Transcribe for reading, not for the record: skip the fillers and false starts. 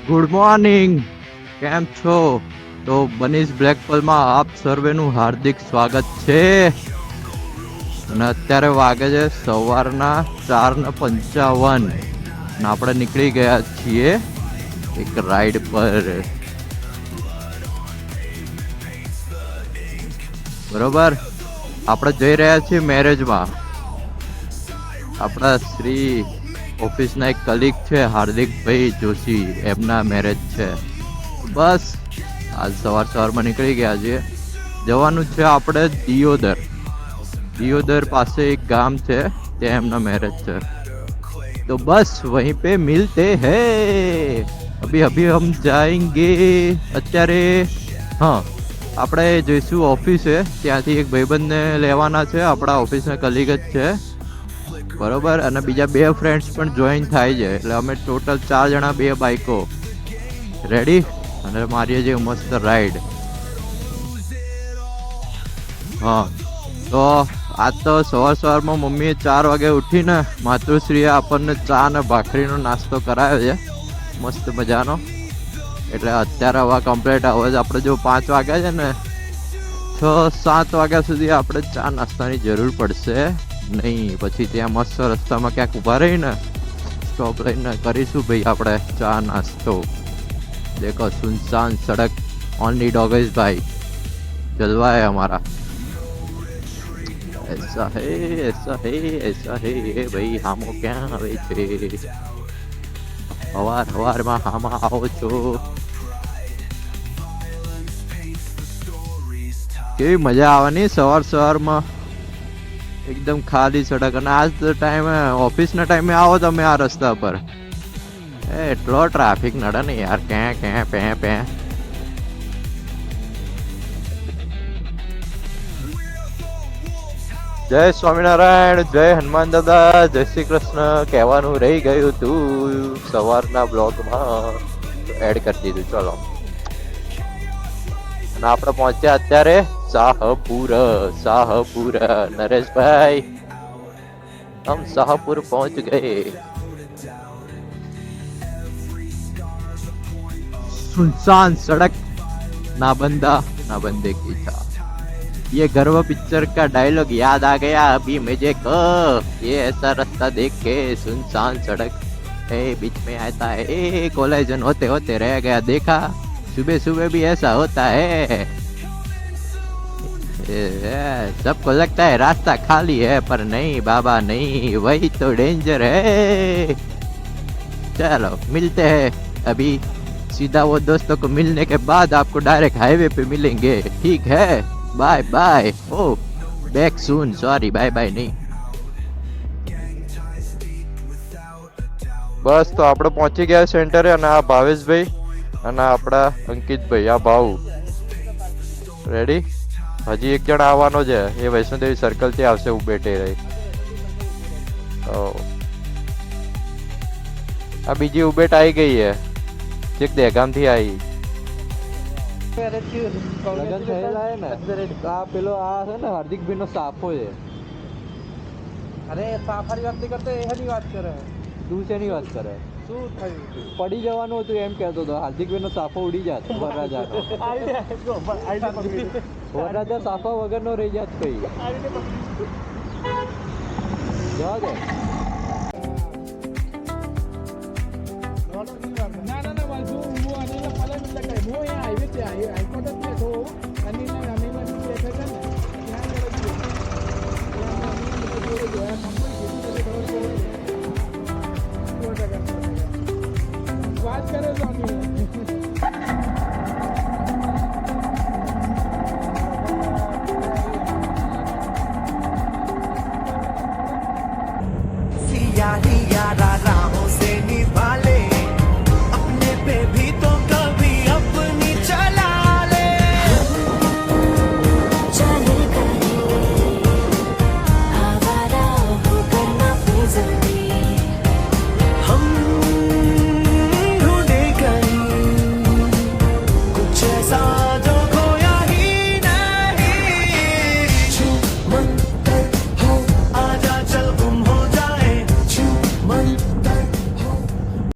Good morning, કેમ છો? તો બનીશ બ્લેકપલમાં આપ સર્વેનું હાર્દિક સ્વાગત છે. અને અત્યારે વાગે છે સવારના 4:55 અને આપણે નીકળી ગયા છીએ એક રાઈડ પર. બરોબર, આપણે જઈ રહ્યા છીએ મેરેજમાં. આપણા શ્રી ઓફિસના એક કલીગ છે હાર્દિકભાઈ જોશી, એમના મેરેજ છે. બસ આજ સવારમાં નીકળી ગયા છીએ. જવાનું છે આપણે દિયોદર પાસે એક ગામ છે, ત્યાં એમના મેરેજ છે. તો બસ વहीं पे मिलते हैं. अभी हम जाएंगे. અત્યારે હા, આપણે જઈશું ઓફિસે. ત્યાંથી એક ભાઈબંધને લેવાના છે, આપણા ઓફિસના કલીગ જ છે. બરોબર, અને બીજા 2 ફ્રેન્ડ્સ પણ જોઈન થાય છે, એટલે અમે ટોટલ 4 જણા, 2 બાઈકો રેડી અને મારીએ જે મસ્ત રાઈડ. હા, તો આજ તો સવારમાં મમ્મીએ 4 વાગે ઉઠીને માતૃશ્રીએ આપણને ચા ને ભાખરીનો નાસ્તો કરાવ્યો છે મસ્ત મજાનો. એટલે અત્યારે હવે કમ્પ્લીટ હવે આપણે જો 5 વાગ્યા છે ને 6-7 વાગ્યા સુધી આપણે ચા નાસ્તાની જરૂર પડશે નહીં. પછી ત્યાં મસ્ત રસ્તામાં ક્યાંક ઊભા રહીને સ્ટોપ લઈને કરીશું ભાઈ આપણે ચા નાસ્તો. દેખો સુનસાન સડક, ઓનલી ડોગેज भाई, जलवा है हमारा. ऐसा है भाई. હામો ક્યાં આવે છે? હવારમાં હામા આવો છો. કેવી મજા આવવાની સવારમાં, એકદમ ખાલી સડક. અને આજ ટાઈમે ઓફિસના ટાઈમે આવો તમે આ રસ્તા પર, એટલો ટ્રાફિક નડે ને યાર. ક્યાં પે જય સ્વામિનારાયણ, જય હનુમાન દાદા, જય શ્રી કૃષ્ણ કહેવાનું રહી ગયું હતું સવારના બ્લોગમાં, એડ કરી દીધું. ચલો, અને આપણે પહોંચ્યા અત્યારે શાહપુર. नरेश भाई, हम शाहपुर पहुंच गए. सुनसान सड़क, ना बंदे की था. ये गर्व पिक्चर का डायलॉग याद आ गया अभी मुझे को. ये ऐसा रास्ता देख के सुनसान सड़क बीच में आता है. कॉलेजन होते होते रह गया, देखा सुबह भी ऐसा होता है. सबको लगता है रास्ता खाली है, पर नहीं बाबा नहीं, वही तो डेंजर है. चलो मिलते हैं अभी. सीधा वो दोस्तों को मिलने के बाद आपको डायरेक्ट हाईवे पे मिलेंगे, ठीक है? Bye bye. ओ back soon, sorry bye bye नहीं. બસ તો આપણે પહોંચી ગયા સેન્ટરે. અને આ ભાવેશભાઈ અને આપણા અંકિતભાઈ, આ ભાવ રેડી. હજી એક જણ આવવાનો છે, એ વૈષ્ણોદેવી સર્કલ થી આવશે ઉભેટે રહી. આ બીજી ઉભેટ આવી ગઈ છે, ચેક દહેગામ થી આવી. લગન થયેલા હે ને આ પેલો આ છે ને હાર્દિકભાઈ નો સાફો છે. અરે સાફારી વાત નહીં કરતો, એની વાત કરે. તું શેની વાત કરે? શું થયું? પડી જવાનું હતું એમ કહેતો હતો. હાર્દિકભાઈ નો સાફો ઉડી જાત વરરાજાનો. વરરાજા સાફા વગર નો રહી જાત કઈ. જવા દે. વાત કરે તો